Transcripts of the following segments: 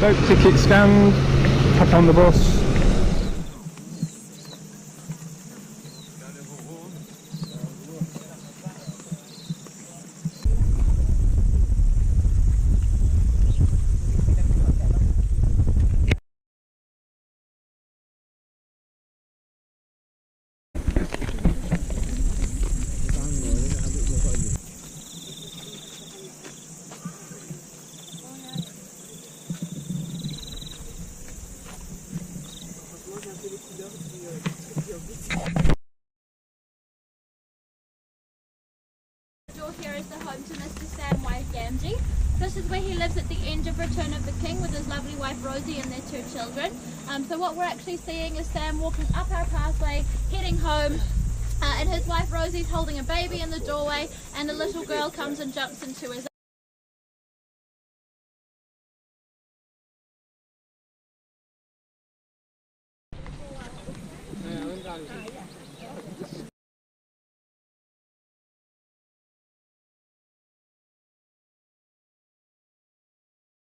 boat ticket stand, hop on the bus. Here is the home to Mr. Samwise Gamgee. This is where he lives at the end of Return of the King with his lovely wife Rosie and their 2 children. So what we're actually seeing is Sam walking up our pathway, heading home, and his wife Rosie's holding a baby in the doorway, and a little girl comes and jumps into his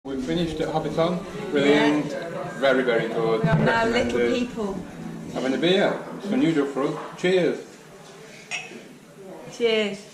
We finished at Hobbiton, brilliant, very, very good. We are now little people. Having a beer, it's unusual for us. Cheers. Cheers.